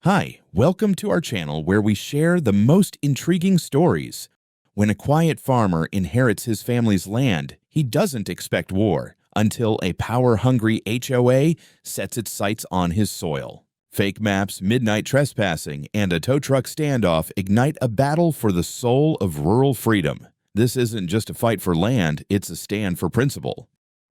Hi, welcome to our channel where we share the most intriguing stories. When a quiet farmer inherits his family's land, he doesn't expect war until a power-hungry HOA sets its sights on his soil. Fake maps, midnight trespassing, and a tow truck standoff ignite a battle for the soul of rural freedom. This isn't just a fight for land, it's a stand for principle.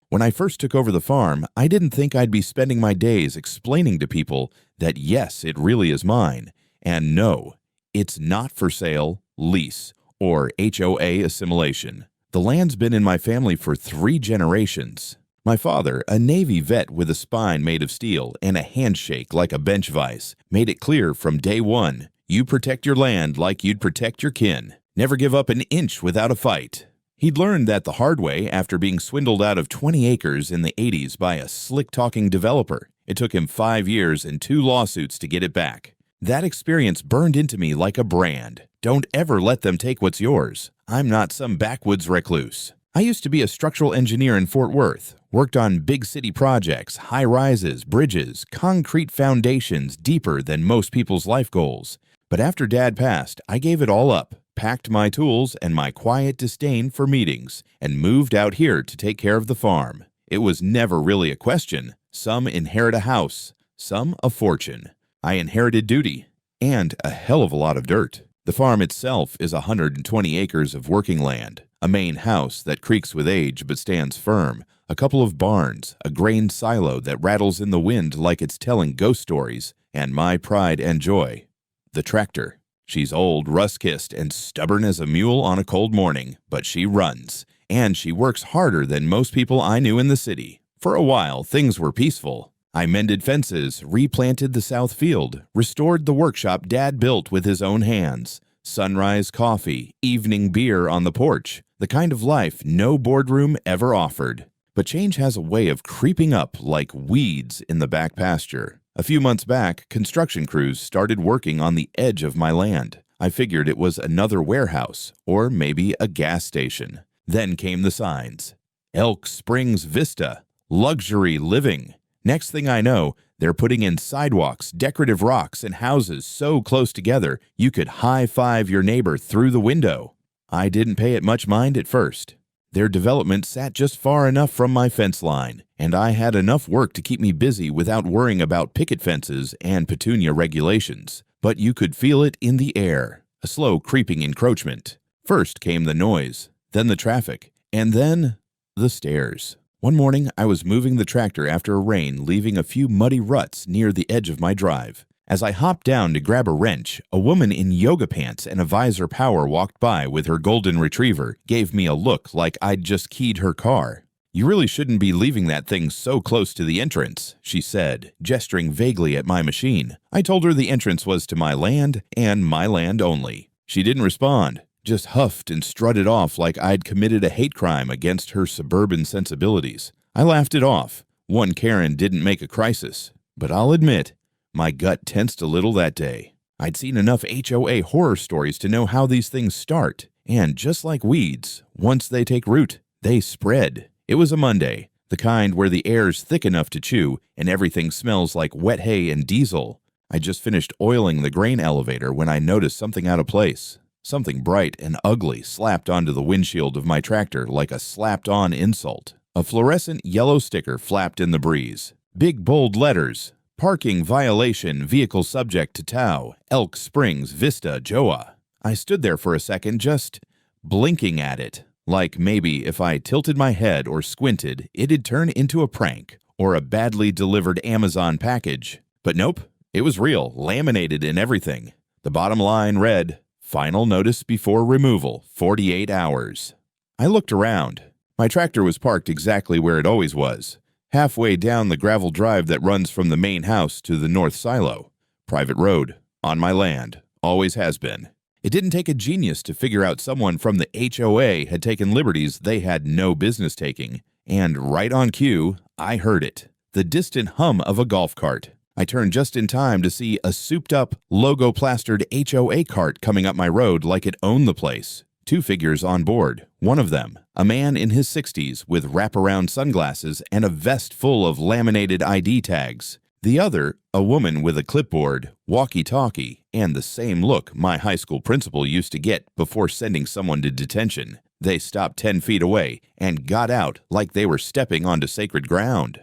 When I first took over the farm, I didn't think I'd be spending my days explaining to people that yes, it really is mine, and no, it's not for sale, lease, or HOA assimilation. The land's been in my family for 3 generations. My father, a Navy vet with a spine made of steel and a handshake like a bench vise, made it clear from day one, you protect your land like you'd protect your kin. Never give up an inch without a fight. He'd learned that the hard way after being swindled out of 20 acres in the 80s by a slick-talking developer. It took him 5 years and 2 lawsuits to get it back. That experience burned into me like a brand. Don't ever let them take what's yours. I'm not some backwoods recluse. I used to be a structural engineer in Fort Worth, worked on big city projects, high-rises, bridges, concrete foundations deeper than most people's life goals. But after Dad passed, I gave it all up. Packed my tools and my quiet disdain for meetings, and moved out here to take care of the farm. It was never really a question. Some inherit a house, some a fortune. I inherited duty, and a hell of a lot of dirt. The farm itself is 120 acres of working land, a main house that creaks with age but stands firm, a couple of barns, a grain silo that rattles in the wind like it's telling ghost stories, and my pride and joy, the tractor. She's old, rust-kissed, and stubborn as a mule on a cold morning, but she runs, and she works harder than most people I knew in the city. For a while, things were peaceful. I mended fences, replanted the south field, restored the workshop Dad built with his own hands. Sunrise coffee, evening beer on the porch, the kind of life no boardroom ever offered. But change has a way of creeping up like weeds in the back pasture. A few months back, construction crews started working on the edge of my land. I figured it was another warehouse, or maybe a gas station. Then came the signs. Elk Springs Vista, luxury living. Next thing I know, they're putting in sidewalks, decorative rocks, and houses so close together you could high-five your neighbor through the window. I didn't pay it much mind at first. Their development sat just far enough from my fence line, and I had enough work to keep me busy without worrying about picket fences and petunia regulations. But you could feel it in the air, a slow creeping encroachment. First came the noise, then the traffic, and then the stairs. One morning, I was moving the tractor after a rain, leaving a few muddy ruts near the edge of my drive. As I hopped down to grab a wrench, a woman in yoga pants and a visor power walked by with her golden retriever, gave me a look like I'd just keyed her car. "You really shouldn't be leaving that thing so close to the entrance," she said, gesturing vaguely at my machine. I told her the entrance was to my land and my land only. She didn't respond, just huffed and strutted off like I'd committed a hate crime against her suburban sensibilities. I laughed it off. One Karen didn't make a crisis, but I'll admit, my gut tensed a little that day. I'd seen enough HOA horror stories to know how these things start. And just like weeds, once they take root, they spread. It was a Monday, the kind where the air's thick enough to chew and everything smells like wet hay and diesel. I just finished oiling the grain elevator when I noticed something out of place. Something bright and ugly slapped onto the windshield of my tractor like a slapped-on insult. A fluorescent yellow sticker flapped in the breeze. Big bold letters. Parking violation, vehicle subject to tow, Elk Springs Vista, HOA. I stood there for a second just blinking at it, like maybe if I tilted my head or squinted, it'd turn into a prank or a badly delivered Amazon package. But nope, it was real, laminated and everything. The bottom line read, "Final notice before removal, 48 hours." I looked around. My tractor was parked exactly where it always was. Halfway down the gravel drive that runs from the main house to the north silo. Private road, on my land, always has been. It didn't take a genius to figure out someone from the HOA had taken liberties they had no business taking. And right on cue, I heard it. The distant hum of a golf cart. I turned just in time to see a souped-up, logo-plastered HOA cart coming up my road like it owned the place. 2 figures on board. One of them, a man in his 60s with wraparound sunglasses and a vest full of laminated ID tags. The other, a woman with a clipboard, walkie-talkie, and the same look my high school principal used to get before sending someone to detention. They stopped 10 feet away and got out like they were stepping onto sacred ground.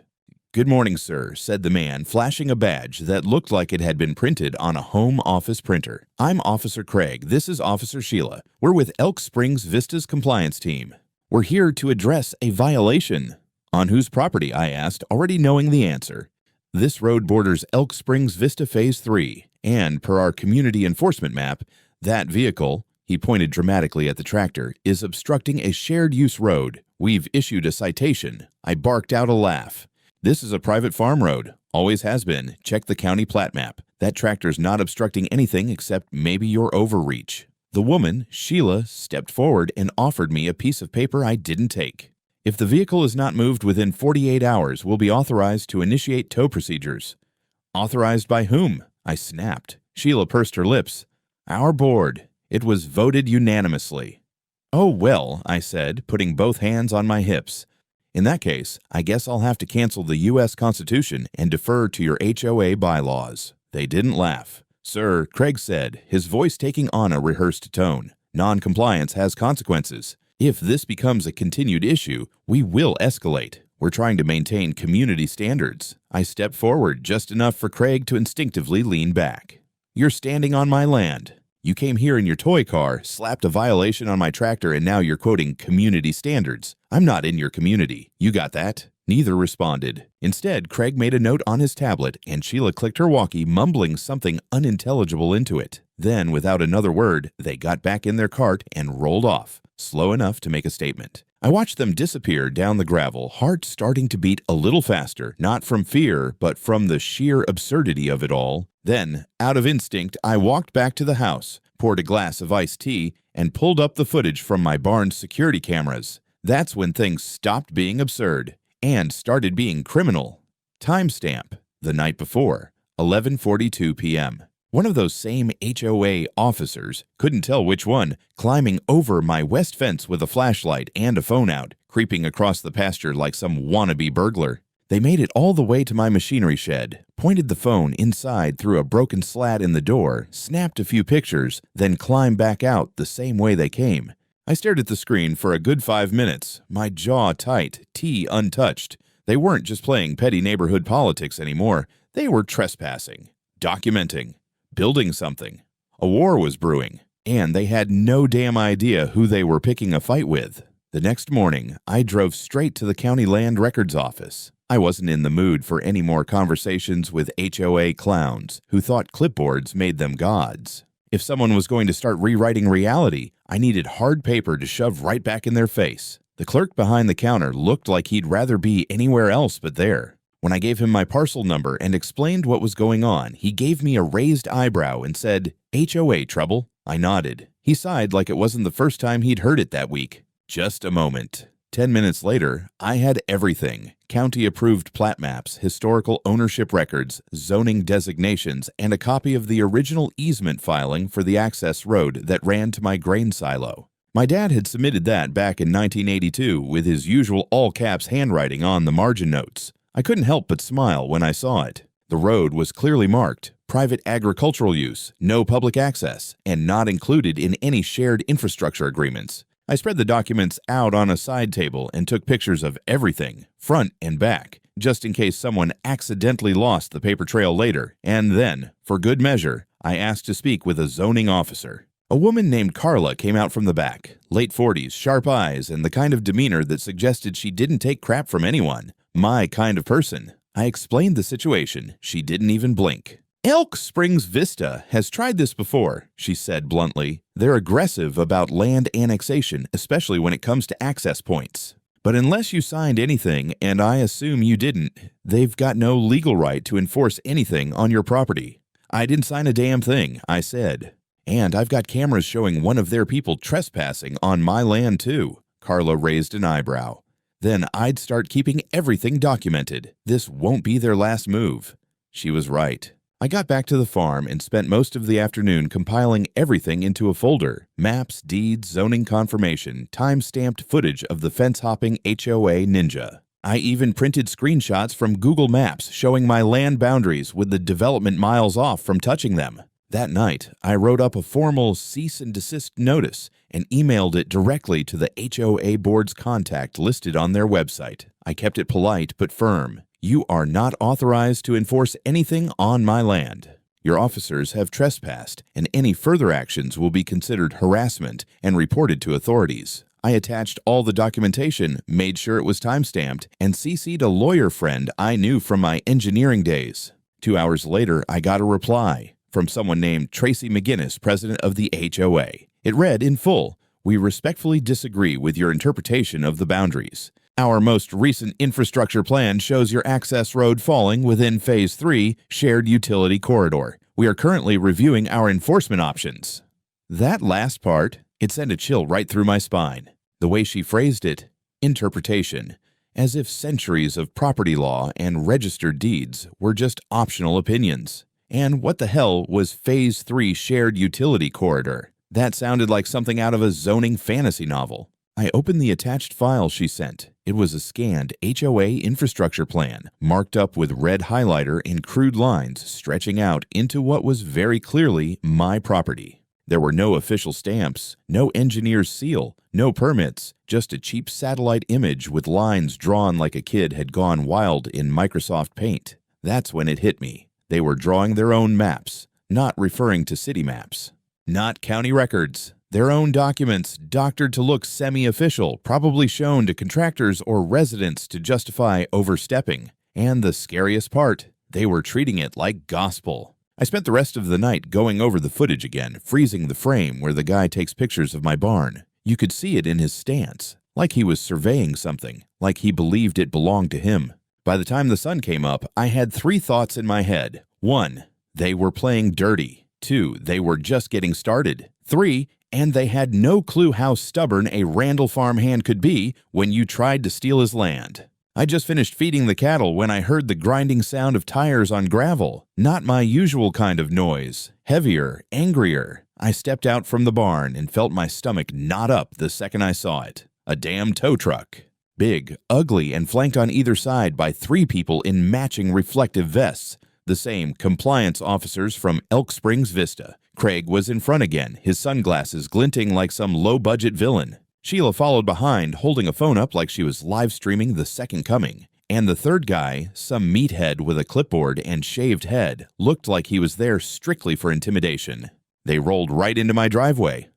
"Good morning, sir," said the man, flashing a badge that looked like it had been printed on a home office printer. "I'm Officer Craig. This is Officer Sheila. We're with Elk Springs Vista's compliance team. We're here to address a violation." "On whose property?" I asked, already knowing the answer. "This road borders Elk Springs Vista Phase 3, and per our community enforcement map, that vehicle," he pointed dramatically at the tractor, "is obstructing a shared-use road. We've issued a citation." I barked out a laugh. "This is a private farm road. Always has been. Check the county plat map. That tractor's not obstructing anything except maybe your overreach." The woman, Sheila, stepped forward and offered me a piece of paper I didn't take. "If the vehicle is not moved within 48 hours, we'll be authorized to initiate tow procedures." "Authorized by whom?" I snapped. Sheila pursed her lips. "Our board. It was voted unanimously." "Oh, well," I said, putting both hands on my hips. "In that case, I guess I'll have to cancel the U.S. Constitution and defer to your HOA bylaws." They didn't laugh. "Sir," Craig said, his voice taking on a rehearsed tone, "non-compliance has consequences. If this becomes a continued issue, we will escalate. We're trying to maintain community standards." I stepped forward just enough for Craig to instinctively lean back. "You're standing on my land. You came here in your toy car, slapped a violation on my tractor, and now you're quoting community standards. I'm not in your community. You got that?" Neither responded. Instead, Craig made a note on his tablet, and Sheila clicked her walkie, mumbling something unintelligible into it. Then, without another word, they got back in their cart and rolled off, slow enough to make a statement. I watched them disappear down the gravel, heart starting to beat a little faster, not from fear, but from the sheer absurdity of it all. Then, out of instinct, I walked back to the house, poured a glass of iced tea, and pulled up the footage from my barn's security cameras. That's when things stopped being absurd and started being criminal. Timestamp: the night before, 11:42 p.m. One of those same HOA officers, couldn't tell which one, climbing over my west fence with a flashlight and a phone out, creeping across the pasture like some wannabe burglar. They made it all the way to my machinery shed, pointed the phone inside through a broken slat in the door, snapped a few pictures, then climbed back out the same way they came. I stared at the screen for a good 5 minutes, my jaw tight, tea untouched. They weren't just playing petty neighborhood politics anymore. They were trespassing, documenting, building something. A war was brewing, and they had no damn idea who they were picking a fight with. The next morning, I drove straight to the county land records office. I wasn't in the mood for any more conversations with HOA clowns who thought clipboards made them gods. If someone was going to start rewriting reality, I needed hard paper to shove right back in their face. The clerk behind the counter looked like he'd rather be anywhere else but there. When I gave him my parcel number and explained what was going on, he gave me a raised eyebrow and said, "HOA trouble?" I nodded. He sighed like it wasn't the first time he'd heard it that week. Just a moment. 10 minutes later, I had everything: county-approved plat maps, historical ownership records, zoning designations, and a copy of the original easement filing for the access road that ran to my grain silo. My dad had submitted that back in 1982 with his usual all-caps handwriting on the margin notes. I couldn't help but smile when I saw it. The road was clearly marked: private agricultural use, no public access, and not included in any shared infrastructure agreements. I spread the documents out on a side table and took pictures of everything, front and back, just in case someone accidentally lost the paper trail later. And then, for good measure, I asked to speak with a zoning officer. A woman named Carla came out from the back, late 40s, sharp eyes, and the kind of demeanor that suggested she didn't take crap from anyone. My kind of person. I explained the situation. She didn't even blink. "Elk Springs Vista has tried this before," she said bluntly. "They're aggressive about land annexation, especially when it comes to access points. But unless you signed anything, and I assume you didn't, they've got no legal right to enforce anything on your property." "I didn't sign a damn thing," I said. "And I've got cameras showing one of their people trespassing on my land too." Carla raised an eyebrow. "Then I'd start keeping everything documented. This won't be their last move." She was right. I got back to the farm and spent most of the afternoon compiling everything into a folder: maps, deeds, zoning confirmation, time-stamped footage of the fence-hopping HOA ninja. I even printed screenshots from Google Maps showing my land boundaries with the development miles off from touching them. That night, I wrote up a formal cease and desist notice and emailed it directly to the HOA board's contact listed on their website. I kept it polite but firm. You are not authorized to enforce anything on my land. Your officers have trespassed, and any further actions will be considered harassment and reported to authorities. I attached all the documentation, made sure it was time-stamped, and CC'd a lawyer friend I knew from my engineering days. 2 hours later, I got a reply from someone named Tracy McGinnis, president of the HOA. It read in full, "We respectfully disagree with your interpretation of the boundaries. Our most recent infrastructure plan shows your access road falling within Phase 3 Shared Utility Corridor. We are currently reviewing our enforcement options." That last part, it sent a chill right through my spine. The way she phrased it, interpretation, as if centuries of property law and registered deeds were just optional opinions. And what the hell was Phase 3 Shared Utility Corridor? That sounded like something out of a zoning fantasy novel. I opened the attached file she sent. It was a scanned HOA infrastructure plan, marked up with red highlighter in crude lines stretching out into what was very clearly my property. There were no official stamps, no engineer's seal, no permits, just a cheap satellite image with lines drawn like a kid had gone wild in Microsoft Paint. That's when it hit me. They were drawing their own maps, not referring to city maps, not county records. Their own documents, doctored to look semi-official, probably shown to contractors or residents to justify overstepping. And the scariest part, they were treating it like gospel. I spent the rest of the night going over the footage again, freezing the frame where the guy takes pictures of my barn. You could see it in his stance, like he was surveying something, like he believed it belonged to him. By the time the sun came up, I had 3 thoughts in my head. 1, they were playing dirty. 2, they were just getting started. 3, and they had no clue how stubborn a Randall farmhand could be when you tried to steal his land. I just finished feeding the cattle when I heard the grinding sound of tires on gravel. Not my usual kind of noise. Heavier, angrier. I stepped out from the barn and felt my stomach knot up the second I saw it. A damn tow truck. Big, ugly, and flanked on either side by 3 people in matching reflective vests. The same compliance officers from Elk Springs Vista. Craig was in front again, his sunglasses glinting like some low-budget villain. Sheila followed behind, holding a phone up like she was live-streaming the second coming. And the third guy, some meathead with a clipboard and shaved head, looked like he was there strictly for intimidation. They rolled right into my driveway,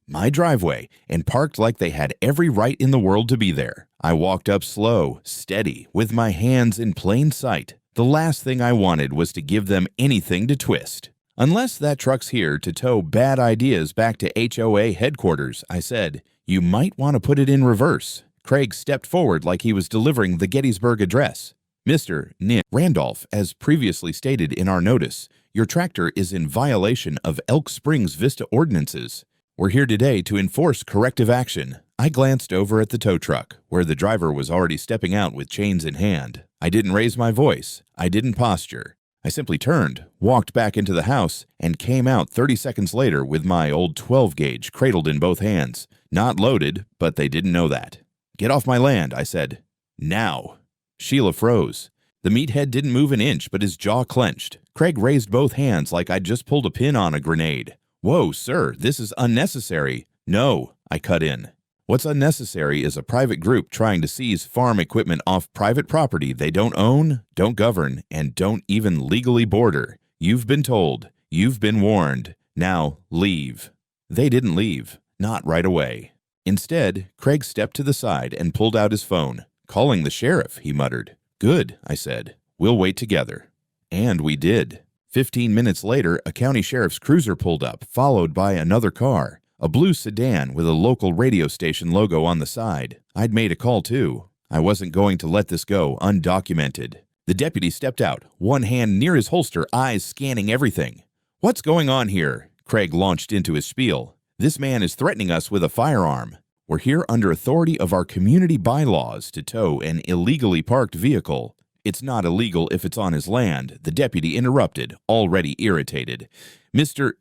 and parked like they had every right in the world to be there. I walked up slow, steady, with my hands in plain sight. The last thing I wanted was to give them anything to twist. "Unless that truck's here to tow bad ideas back to HOA headquarters," I said, "you might want to put it in reverse." Craig stepped forward like he was delivering the Gettysburg Address. "Mr. Nick Randolph, as previously stated in our notice, your tractor is in violation of Elk Springs Vista ordinances. We're here today to enforce corrective action." I glanced over at the tow truck, where the driver was already stepping out with chains in hand. I didn't raise my voice. I didn't posture. I simply turned, walked back into the house, and came out 30 seconds later with my old 12-gauge cradled in both hands. Not loaded, but they didn't know that. "Get off my land," I said. "Now." Sheila froze. The meathead didn't move an inch, but his jaw clenched. Craig raised both hands like I'd just pulled a pin on a grenade. "Whoa, sir, this is unnecessary." "No," I cut in. "What's unnecessary is a private group trying to seize farm equipment off private property they don't own, don't govern, and don't even legally border. You've been told. You've been warned. Now, leave." They didn't leave. Not right away. Instead, Craig stepped to the side and pulled out his phone. "Calling the sheriff," he muttered. "Good," I said. "We'll wait together." And we did. 15 minutes later, a county sheriff's cruiser pulled up, followed by another car. A blue sedan with a local radio station logo on the side. I'd made a call too. I wasn't going to let this go undocumented. The deputy stepped out, one hand near his holster, eyes scanning everything. "What's going on here?" Craig launched into his spiel. "This man is threatening us with a firearm. We're here under authority of our community bylaws to tow an illegally parked vehicle." "It's not illegal if it's on his land," the deputy interrupted, already irritated. "Mr.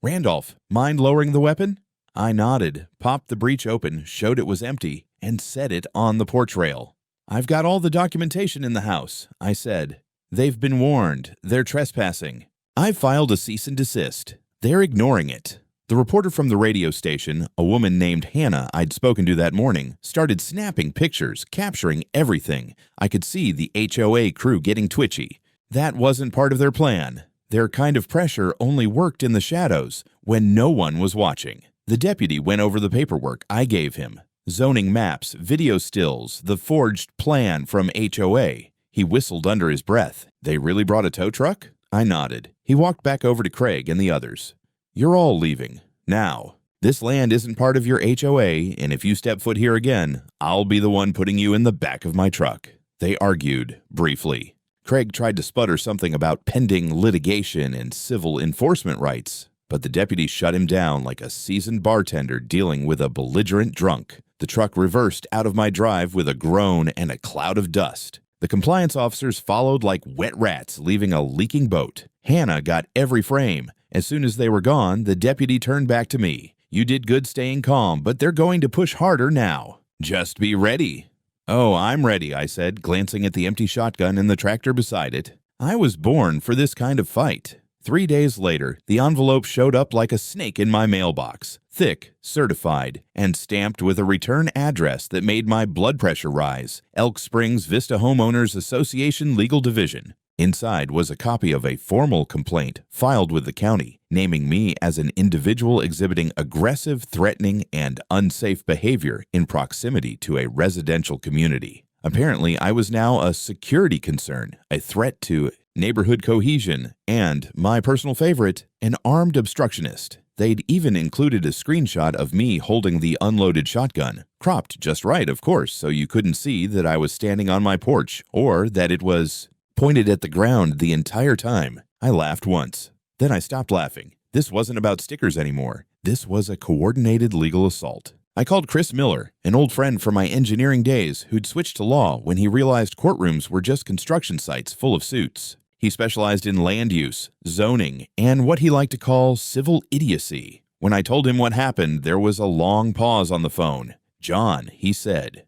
Randolph, mind lowering the weapon?" I nodded, popped the breech open, showed it was empty, and set it on the porch rail. "I've got all the documentation in the house," I said. "They've been warned. They're trespassing. I've filed a cease and desist. They're ignoring it." The reporter from the radio station, a woman named Hannah I'd spoken to that morning, started snapping pictures, capturing everything. I could see the HOA crew getting twitchy. That wasn't part of their plan. Their kind of pressure only worked in the shadows, when no one was watching. The deputy went over the paperwork I gave him. Zoning maps, video stills, the forged plan from HOA. He whistled under his breath. "They really brought a tow truck?" I nodded. He walked back over to Craig and the others. "You're all leaving. Now. This land isn't part of your HOA, and if you step foot here again, I'll be the one putting you in the back of my truck." They argued, briefly. Craig tried to sputter something about pending litigation and civil enforcement rights, but the deputy shut him down like a seasoned bartender dealing with a belligerent drunk. The truck reversed out of my drive with a groan and a cloud of dust. The compliance officers followed like wet rats, leaving a leaking boat. Hannah got every frame. As soon as they were gone, the deputy turned back to me. "You did good staying calm, but they're going to push harder now. Just be ready." "Oh, I'm ready," I said, glancing at the empty shotgun and the tractor beside it. I was born for this kind of fight. 3 days later, the envelope showed up like a snake in my mailbox, thick, certified, and stamped with a return address that made my blood pressure rise. Elk Springs Vista Homeowners Association Legal Division. Inside was a copy of a formal complaint filed with the county, naming me as an individual exhibiting aggressive, threatening, and unsafe behavior in proximity to a residential community. Apparently, I was now a security concern, a threat to neighborhood cohesion, and, my personal favorite, an armed obstructionist. They'd even included a screenshot of me holding the unloaded shotgun, cropped just right, of course, so you couldn't see that I was standing on my porch or that it was pointed at the ground the entire time. I laughed once. Then I stopped laughing. This wasn't about stickers anymore. This was a coordinated legal assault. I called Chris Miller, an old friend from my engineering days who'd switched to law when he realized courtrooms were just construction sites full of suits. He specialized in land use, zoning, and what he liked to call civil idiocy. When I told him what happened, there was a long pause on the phone. "John," he said,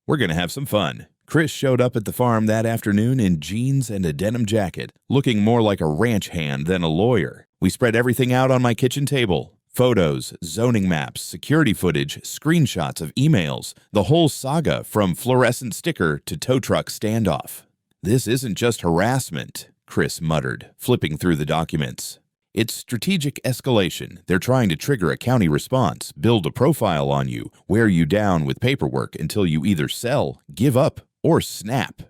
"we're going to have some fun." Chris showed up at the farm that afternoon in jeans and a denim jacket, looking more like a ranch hand than a lawyer. We spread everything out on my kitchen table. Photos, zoning maps, security footage, screenshots of emails, the whole saga from fluorescent sticker to tow truck standoff. "This isn't just harassment," Chris muttered, flipping through the documents. "It's strategic escalation. They're trying to trigger a county response, build a profile on you, wear you down with paperwork until you either sell, give up, or snap."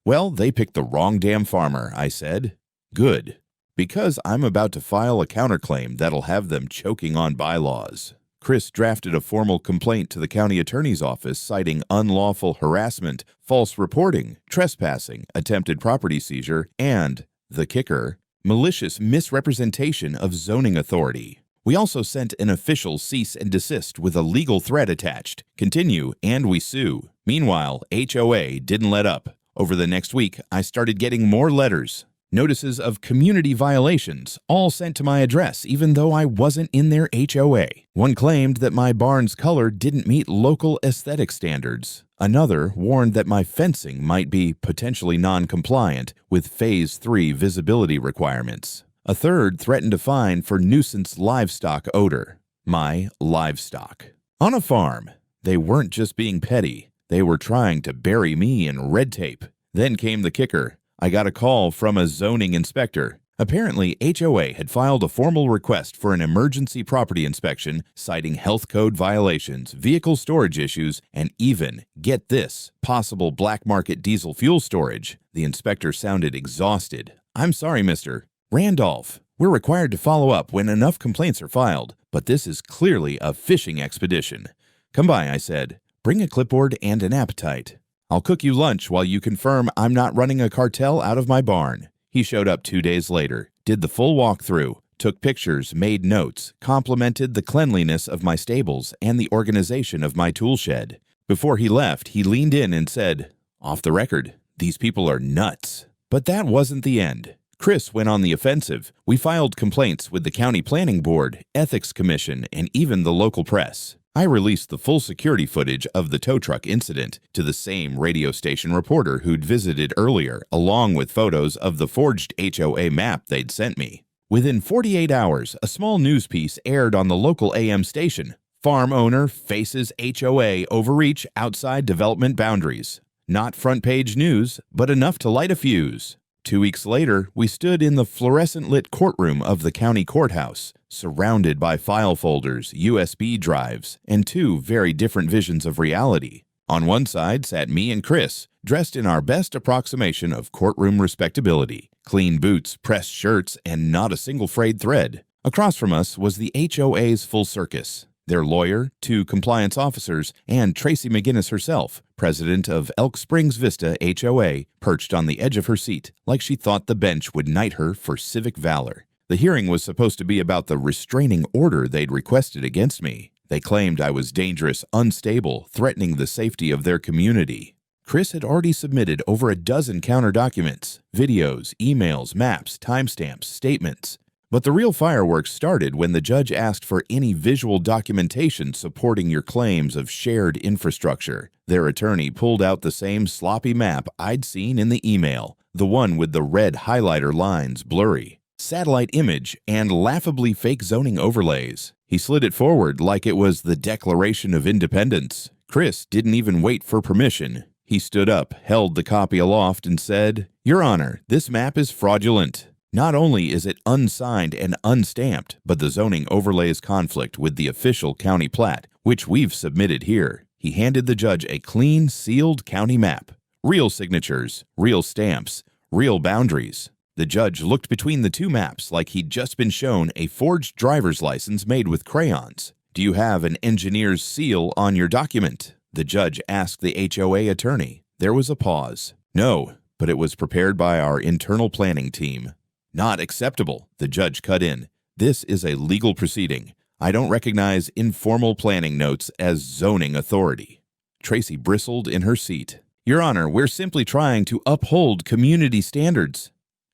"Well, they picked the wrong damn farmer," I said. "Good. Because I'm about to file a counterclaim that'll have them choking on bylaws." Chris drafted a formal complaint to the county attorney's office citing unlawful harassment, false reporting, trespassing, attempted property seizure, and, the kicker, malicious misrepresentation of zoning authority. We also sent an official cease and desist with a legal threat attached. Continue, and we sue. Meanwhile, HOA didn't let up. Over the next week, I started getting more letters. Notices of community violations, all sent to my address even though I wasn't in their HOA. One claimed that my barn's color didn't meet local aesthetic standards. Another warned that my fencing might be potentially non-compliant with Phase 3 visibility requirements. A third threatened a fine for nuisance livestock odor. My livestock. On a farm. They weren't just being petty. They were trying to bury me in red tape. Then came the kicker. I got a call from a zoning inspector. Apparently, HOA had filed a formal request for an emergency property inspection, citing health code violations, vehicle storage issues, and even, get this, possible black market diesel fuel storage. The inspector sounded exhausted. "I'm sorry, mister. Randolph, we're required to follow up when enough complaints are filed, but this is clearly a fishing expedition." "Come by," I said. "Bring a clipboard and an appetite. I'll cook you lunch while you confirm I'm not running a cartel out of my barn." He showed up 2 days later, did the full walkthrough, took pictures, made notes, complimented the cleanliness of my stables and the organization of my tool shed. Before he left, he leaned in and said, "Off the record, these people are nuts." But that wasn't the end. Chris went on the offensive. We filed complaints with the county planning board, ethics commission, and even the local press. I released the full security footage of the tow truck incident to the same radio station reporter who'd visited earlier, along with photos of the forged HOA map they'd sent me. Within 48 hours, a small news piece aired on the local AM station. Farm owner faces HOA overreach outside development boundaries. Not front-page news, but enough to light a fuse. 2 weeks later, we stood in the fluorescent-lit courtroom of the county courthouse, surrounded by file folders, USB drives, and two very different visions of reality. On one side sat me and Chris, dressed in our best approximation of courtroom respectability. Clean boots, pressed shirts, and not a single frayed thread. Across from us was the HOA's full circus. Their lawyer, two compliance officers, and Tracy McGinnis herself, president of Elk Springs Vista HOA, perched on the edge of her seat, like she thought the bench would knight her for civic valor. The hearing was supposed to be about the restraining order they'd requested against me. They claimed I was dangerous, unstable, threatening the safety of their community. Chris had already submitted over a dozen counter documents, videos, emails, maps, timestamps, statements. But the real fireworks started when the judge asked for any visual documentation supporting your claims of shared infrastructure. Their attorney pulled out the same sloppy map I'd seen in the email, the one with the red highlighter lines blurry, satellite image, and laughably fake zoning overlays. He slid it forward like it was the Declaration of Independence. Chris didn't even wait for permission. He stood up, held the copy aloft, and said, "Your Honor, this map is fraudulent. Not only is it unsigned and unstamped, but the zoning overlays conflict with the official county plat, which we've submitted here." He handed the judge a clean, sealed county map. Real signatures, real stamps, real boundaries. The judge looked between the two maps like he'd just been shown a forged driver's license made with crayons. "Do you have an engineer's seal on your document?" the judge asked the HOA attorney. There was a pause. "No, but it was prepared by our internal planning team." "Not acceptable," the judge cut in. "This is a legal proceeding. I don't recognize informal planning notes as zoning authority." Tracy bristled in her seat. "Your Honor, we're simply trying to uphold community standards."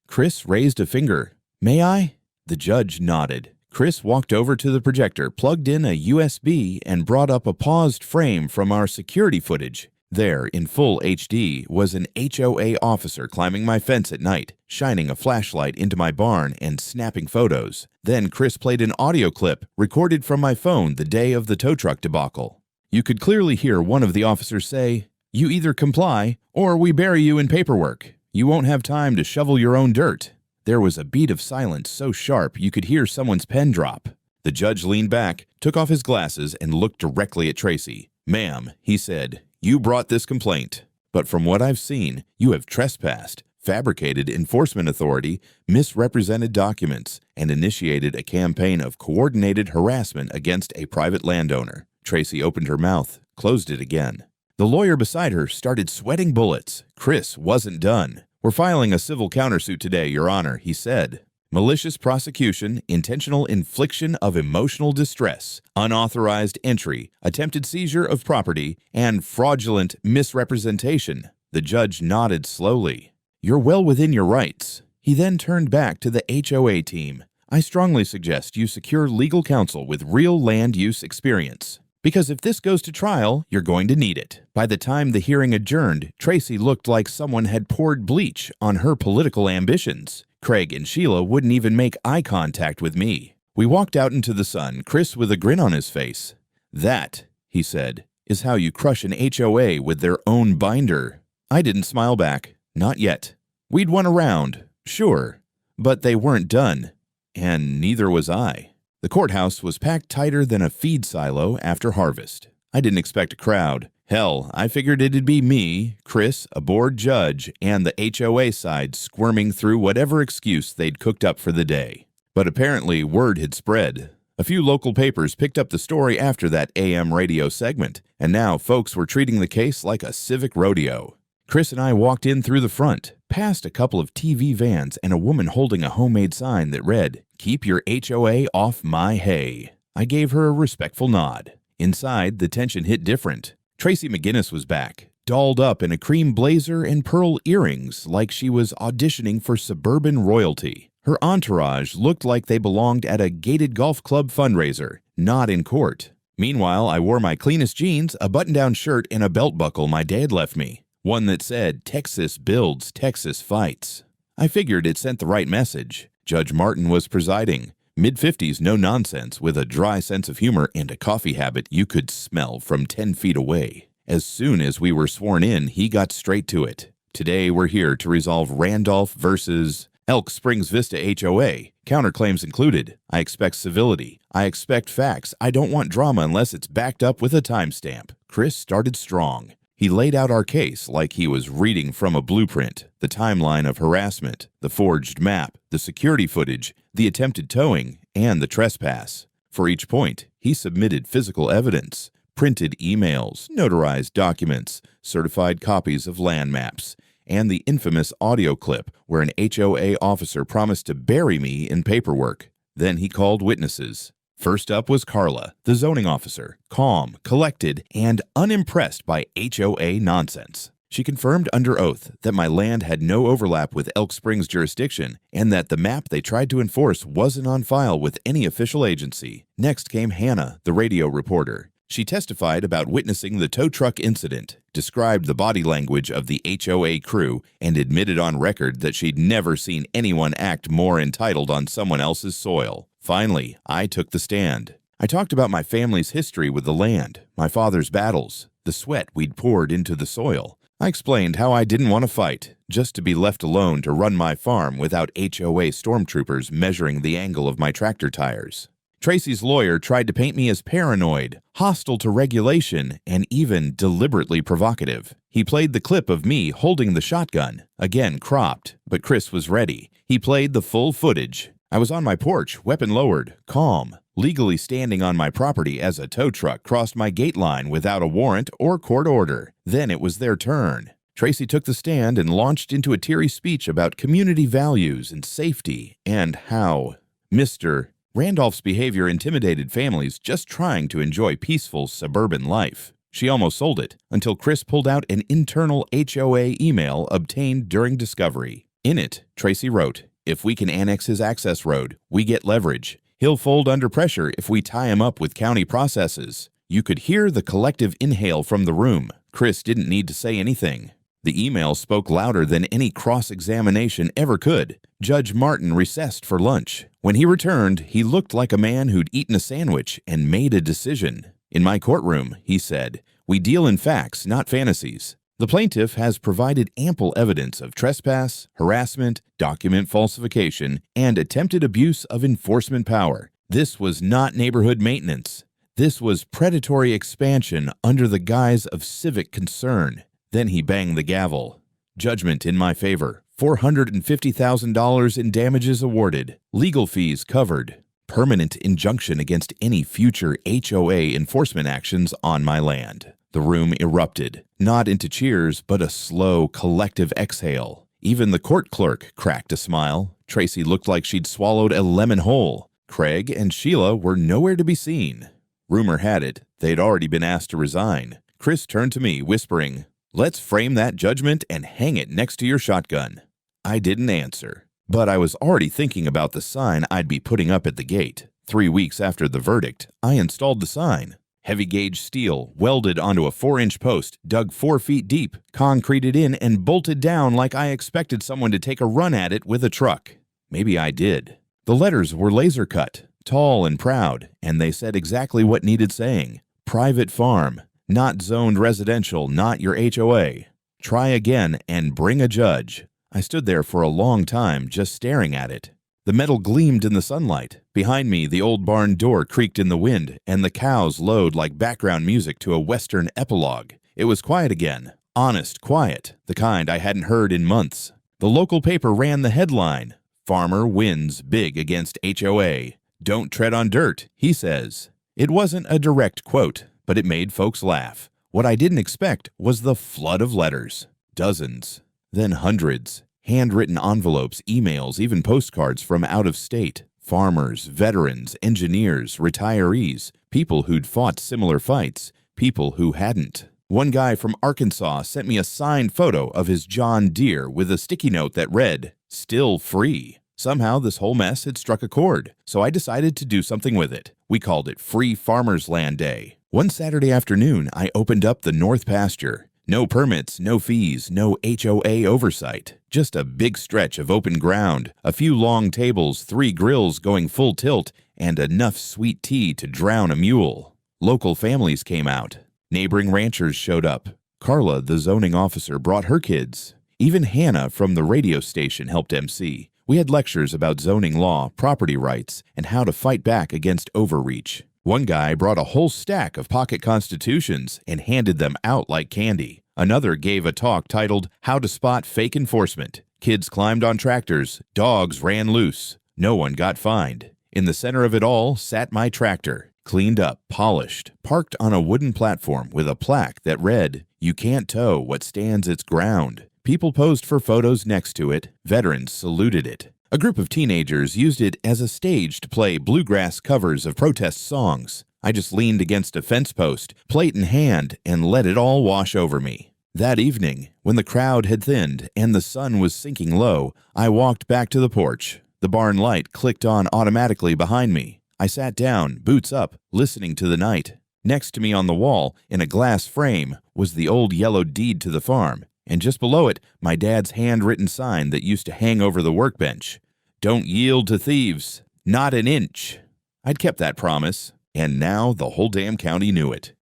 Chris raised a finger. "May I?" The judge nodded. Chris walked over to the projector, plugged in a USB, and brought up a paused frame from our security footage. There, in full HD, was an HOA officer climbing my fence at night, shining a flashlight into my barn and snapping photos. Then Chris played an audio clip recorded from my phone the day of the tow truck debacle. You could clearly hear one of the officers say, "You either comply, or we bury you in paperwork. You won't have time to shovel your own dirt." There was a beat of silence so sharp you could hear someone's pen drop. The judge leaned back, took off his glasses, and looked directly at Tracy. "Ma'am," he said, "you brought this complaint, but from what I've seen, you have trespassed, fabricated enforcement authority, misrepresented documents, and initiated a campaign of coordinated harassment against a private landowner." Tracy opened her mouth, closed it again. The lawyer beside her started sweating bullets. Chris wasn't done. "We're filing a civil countersuit today, Your Honor," he said. "Malicious prosecution, intentional infliction of emotional distress, unauthorized entry, attempted seizure of property, and fraudulent misrepresentation." The judge nodded slowly. "You're well within your rights." He then turned back to the HOA team. "I strongly suggest you secure legal counsel with real land use experience. Because if this goes to trial, you're going to need it." By the time the hearing adjourned, Tracy looked like someone had poured bleach on her political ambitions. Craig and Sheila wouldn't even make eye contact with me. We walked out into the sun, Chris with a grin on his face. "That," he said, "is how you crush an HOA with their own binder." I didn't smile back. Not yet. We'd won a round, sure, but they weren't done. And neither was I. The courthouse was packed tighter than a feed silo after harvest. I didn't expect a crowd. Hell, I figured it'd be me, Chris, a bored judge, and the HOA side squirming through whatever excuse they'd cooked up for the day. But apparently word had spread. A few local papers picked up the story after that AM radio segment, and now folks were treating the case like a civic rodeo. Chris and I walked in through the front, past a couple of TV vans and a woman holding a homemade sign that read, "Keep your HOA off my hay." I gave her a respectful nod. Inside, the tension hit different. Tracy McGinnis was back, dolled up in a cream blazer and pearl earrings like she was auditioning for suburban royalty. Her entourage looked like they belonged at a gated golf club fundraiser, not in court. Meanwhile, I wore my cleanest jeans, a button-down shirt, and a belt buckle my dad left me. One that said, "Texas builds, Texas fights." I figured it sent the right message. Judge Martin was presiding. Mid-50s, no nonsense, with a dry sense of humor and a coffee habit you could smell from 10 feet away. As soon as we were sworn in, he got straight to it. Today, we're here to resolve Randolph versus Elk Springs Vista HOA. Counterclaims included. I expect civility. I expect facts. I don't want drama unless it's backed up with a timestamp. Chris started strong. He laid out our case like he was reading from a blueprint, the timeline of harassment, the forged map, the security footage, the attempted towing, and the trespass. For each point, he submitted physical evidence, printed emails, notarized documents, certified copies of land maps, and the infamous audio clip where an HOA officer promised to bury me in paperwork. Then he called witnesses. First up was Carla, the zoning officer, calm, collected, and unimpressed by HOA nonsense. She confirmed under oath that my land had no overlap with Elk Springs jurisdiction and that the map they tried to enforce wasn't on file with any official agency. Next came Hannah, the radio reporter. She testified about witnessing the tow truck incident, described the body language of the HOA crew, and admitted on record that she'd never seen anyone act more entitled on someone else's soil. Finally, I took the stand. I talked about my family's history with the land, my father's battles, the sweat we'd poured into the soil. I explained how I didn't want to fight, just to be left alone to run my farm without HOA stormtroopers measuring the angle of my tractor tires. Tracy's lawyer tried to paint me as paranoid, hostile to regulation, and even deliberately provocative. He played the clip of me holding the shotgun, again cropped, but Chris was ready. He played the full footage. I was on my porch, weapon lowered, calm, legally standing on my property as a tow truck crossed my gate line without a warrant or court order. Then it was their turn. Tracy took the stand and launched into a teary speech about community values and safety and how Mr. Randolph's behavior intimidated families just trying to enjoy peaceful suburban life. She almost sold it until Chris pulled out an internal HOA email obtained during discovery. In it, Tracy wrote, "If we can annex his access road, we get leverage. He'll fold under pressure if we tie him up with county processes." You could hear the collective inhale from the room. Chris didn't need to say anything. The email spoke louder than any cross-examination ever could. Judge Martin recessed for lunch. When he returned, he looked like a man who'd eaten a sandwich and made a decision. "In my courtroom," he said, "we deal in facts, not fantasies. The plaintiff has provided ample evidence of trespass, harassment, document falsification, and attempted abuse of enforcement power. This was not neighborhood maintenance. This was predatory expansion under the guise of civic concern." Then he banged the gavel. "Judgment in my favor. $450,000 in damages awarded. Legal fees covered. Permanent injunction against any future HOA enforcement actions on my land." The room erupted, not into cheers, but a slow, collective exhale. Even the court clerk cracked a smile. Tracy looked like she'd swallowed a lemon whole. Craig and Sheila were nowhere to be seen. Rumor had it they'd already been asked to resign. Chris turned to me, whispering, "Let's frame that judgment and hang it next to your shotgun." I didn't answer, but I was already thinking about the sign I'd be putting up at the gate. 3 weeks after the verdict, I installed the sign. Heavy-gauge steel, welded onto a 4-inch post, dug 4 feet deep, concreted in, and bolted down like I expected someone to take a run at it with a truck. Maybe I did. The letters were laser-cut, tall and proud, and they said exactly what needed saying. Private farm. Not zoned residential, not your HOA. Try again and bring a judge. I stood there for a long time just staring at it. The metal gleamed in the sunlight. Behind me, the old barn door creaked in the wind, and the cows lowed like background music to a Western epilogue. It was quiet again. Honest quiet, the kind I hadn't heard in months. The local paper ran the headline, "Farmer wins big against HOA. Don't tread on dirt," he says. It wasn't a direct quote, but it made folks laugh. What I didn't expect was the flood of letters. Dozens, then hundreds. Handwritten envelopes, emails, even postcards from out of state. Farmers, veterans, engineers, retirees, people who'd fought similar fights, people who hadn't. One guy from Arkansas sent me a signed photo of his John Deere with a sticky note that read, "Still free." Somehow this whole mess had struck a chord, so I decided to do something with it. We called it Free Farmers Land Day. One Saturday afternoon, I opened up the north pasture. No permits, no fees, no HOA oversight. Just a big stretch of open ground, a few long tables, 3 grills going full tilt, and enough sweet tea to drown a mule. Local families came out. Neighboring ranchers showed up. Carla, the zoning officer, brought her kids. Even Hannah from the radio station helped MC. We had lectures about zoning law, property rights, and how to fight back against overreach. One guy brought a whole stack of pocket constitutions and handed them out like candy. Another gave a talk titled, How to Spot Fake Enforcement. Kids climbed on tractors. Dogs ran loose. No one got fined. In the center of it all sat my tractor, cleaned up, polished, parked on a wooden platform with a plaque that read, You can't tow what stands its ground. People posed for photos next to it. Veterans saluted it. A group of teenagers used it as a stage to play bluegrass covers of protest songs. I just leaned against a fence post, plate in hand, and let it all wash over me. That evening, when the crowd had thinned and the sun was sinking low, I walked back to the porch. The barn light clicked on automatically behind me. I sat down, boots up, listening to the night. Next to me on the wall, in a glass frame, was the old yellow deed to the farm, and just below it, my dad's handwritten sign that used to hang over the workbench. Don't yield to thieves. Not an inch. I'd kept that promise, and now the whole damn county knew it.